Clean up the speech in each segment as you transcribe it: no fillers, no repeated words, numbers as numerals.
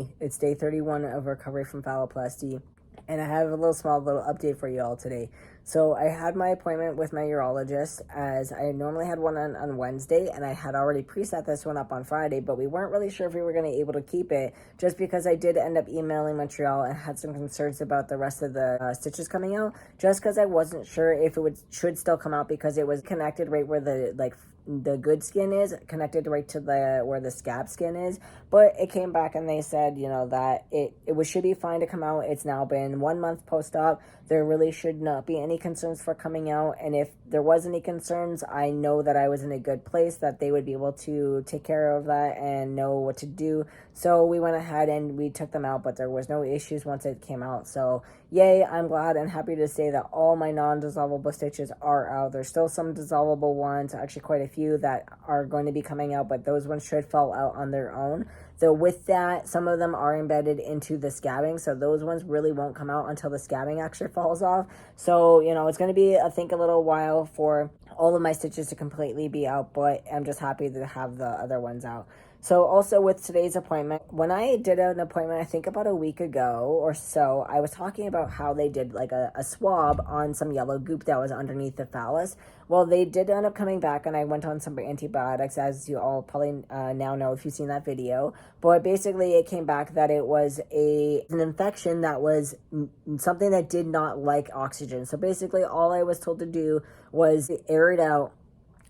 everybody. It's day 31 of recovery from phalloplasty, and I have a little update for you all today. So I had my appointment with my urologist, as I normally had one on Wednesday, and I had already preset this one up on Friday, but we weren't really sure if we were going to be able to keep it, just because I did end up emailing Montreal and had some concerns about the rest of the stitches coming out, just because I wasn't sure if it should still come out, because it was connected right where the good skin is connected right to where the scab skin is. But it came back and they said, that it should be fine to come out. It's now been 1 month post-op. There really should not be any concerns for coming out, and if there was any concerns, I know that I was in a good place, that they would be able to take care of that and know what to do. So we went ahead and we took them out, but there was no issues once it came out. So yay, I'm glad and happy to say that all my non-dissolvable stitches are out. There's still some dissolvable ones, actually quite a few that are going to be coming out, but those ones should fall out on their own. So with that, some of them are embedded into the scabbing, so those ones really won't come out until the scabbing actually falls off. So, it's going to be, I think, a little while for all of my stitches to completely be out, but I'm just happy to have the other ones out. So also with today's appointment, when I did an appointment, I think about a week ago or so, I was talking about how they did like a swab on some yellow goop that was underneath the phallus. Well, they did end up coming back, and I went on some antibiotics, as you all probably now know if you've seen that video. But basically it came back that it was an infection that was something that did not like oxygen. So basically all I was told to do was air it out,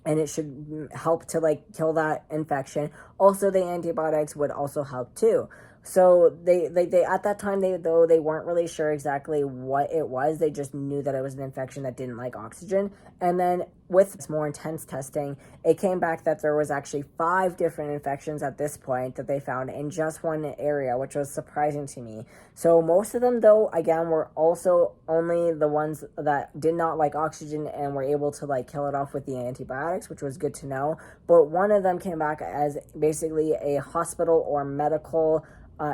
and it should help to kill that infection. Also, the antibiotics would also help too. So they at that time, they weren't really sure exactly what it was. They just knew that it was an infection that didn't like oxygen. And then with more intense testing, it came back that there was actually 5 different infections at this point that they found in just one area, which was surprising to me. So most of them, though, again, were also only the ones that did not like oxygen and were able to kill it off with the antibiotics, which was good to know. But one of them came back as basically a hospital or medical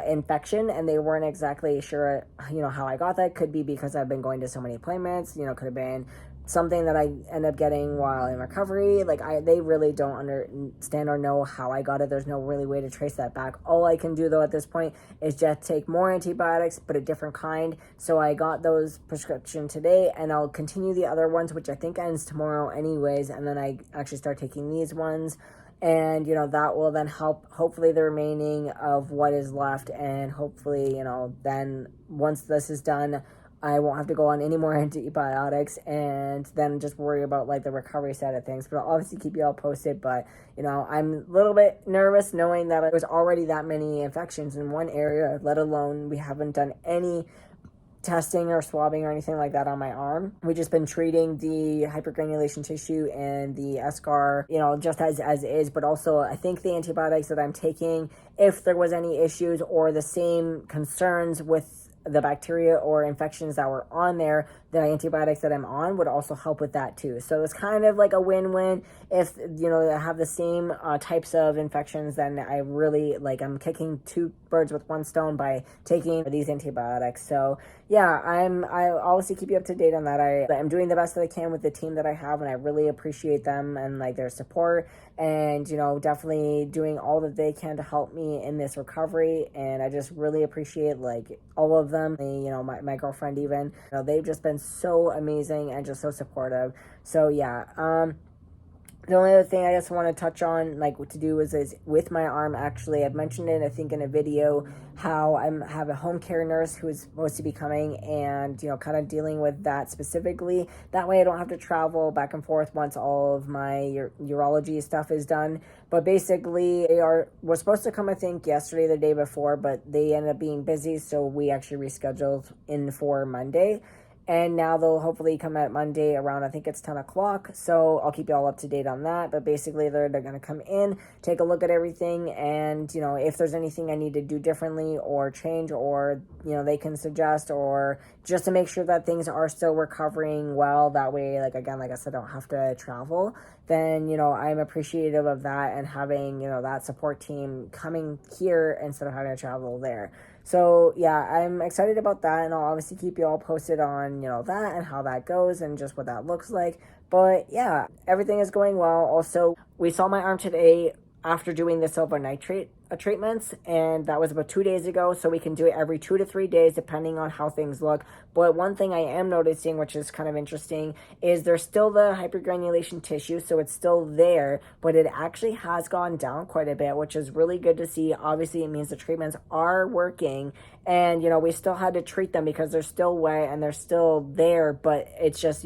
infection, and they weren't exactly sure, how I got that. Could be because I've been going to so many appointments, could have been something that I end up getting while in recovery. They really don't understand or know how I got it. There's no really way to trace that back. All I can do though at this point is just take more antibiotics, but a different kind. So I got those prescription today, and I'll continue the other ones, which I think ends tomorrow anyways, and then I actually start taking these ones. And, that will then help, hopefully, the remaining of what is left. And hopefully, then once this is done, I won't have to go on any more antibiotics, and then just worry about the recovery side of things. But I'll obviously keep you all posted. But, I'm a little bit nervous knowing that there's already that many infections in one area, let alone we haven't done any testing or swabbing or anything like that on my arm. We've just been treating the hypergranulation tissue and the eschar, just as is. But also, I think the antibiotics that I'm taking, if there was any issues or the same concerns with the bacteria or infections that were on there, the antibiotics that I'm on would also help with that too. So it's kind of like a win-win. If I have the same types of infections, then I really I'm kicking 2 birds with 1 stone by taking these antibiotics. So yeah, I'll obviously keep you up to date on that. I'm doing the best that I can with the team that I have, and I really appreciate them and their support, and definitely doing all that they can to help me in this recovery. And I just really appreciate all of them. My girlfriend even, they've just been so amazing and just so supportive. So yeah, the only other thing I just want to touch on, what to do is with my arm. Actually, I've mentioned it, I think, in a video, how I have a home care nurse who is supposed to be coming and, kind of dealing with that specifically. That way I don't have to travel back and forth once all of my urology stuff is done. But basically, we're supposed to come, I think, yesterday, the day before, but they ended up being busy, so we actually rescheduled in for Monday. And now they'll hopefully come at Monday around, I think it's 10 o'clock. So I'll keep you all up to date on that. But basically, they're going to come in, take a look at everything. And, if there's anything I need to do differently or change, or, they can suggest, or just to make sure that things are still recovering well. That way, again, like I said, I don't have to travel. Then, I'm appreciative of that, and having, that support team coming here instead of having to travel there. So yeah, I'm excited about that, and I'll obviously keep you all posted on, that and how that goes and just what that looks like. But yeah, everything is going well. Also, we saw my arm today after doing the silver nitrate treatments, and that was about 2 days ago. So we can do it every 2 to 3 days depending on how things look. But one thing I am noticing, which is kind of interesting, is there's still the hypergranulation tissue, so it's still there, but it actually has gone down quite a bit, which is really good to see. Obviously, it means the treatments are working, and we still had to treat them because they're still wet and they're still there, but it's just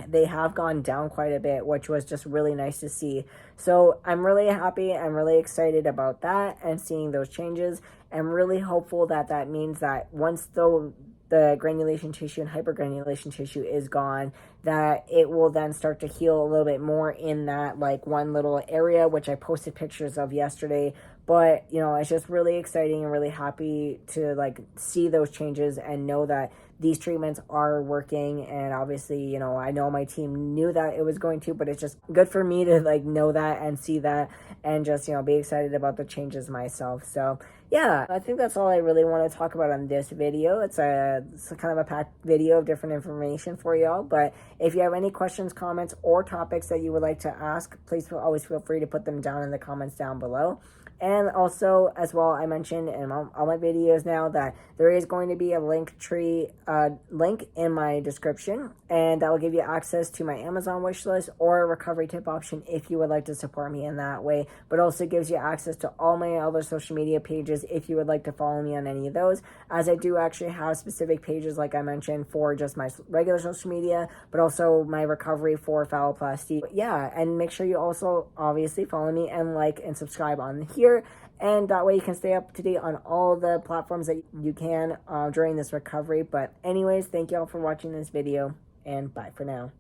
they have gone down quite a bit, which was just really nice to see. So I'm really happy. I'm really excited about that and seeing those changes. I'm really hopeful that that means that once the granulation tissue and hypergranulation tissue is gone, that it will then start to heal a little bit more in that like one little area, which I posted pictures of yesterday. But it's just really exciting and really happy to like see those changes and know that these treatments are working. And obviously, I know my team knew that it was going to, but it's just good for me to like know that and see that and just, be excited about the changes myself. So yeah, I think that's all I really want to talk about on this video. It's a kind of a packed video of different information for y'all. But if you have any questions, comments, or topics that you would like to ask, please always feel free to put them down in the comments down below. And also, as well, I mentioned in all my videos now that there is going to be a link in my description, and that will give you access to my Amazon wish list or a recovery tip option if you would like to support me in that way. But also gives you access to all my other social media pages if you would like to follow me on any of those, as I do actually have specific pages, like I mentioned, for just my regular social media, but also my recovery for phalloplasty. But yeah, and make sure you also obviously follow me and like and subscribe on here. And that way you can stay up to date on all the platforms that you can during this recovery. But anyways, thank you all for watching this video, and bye for now.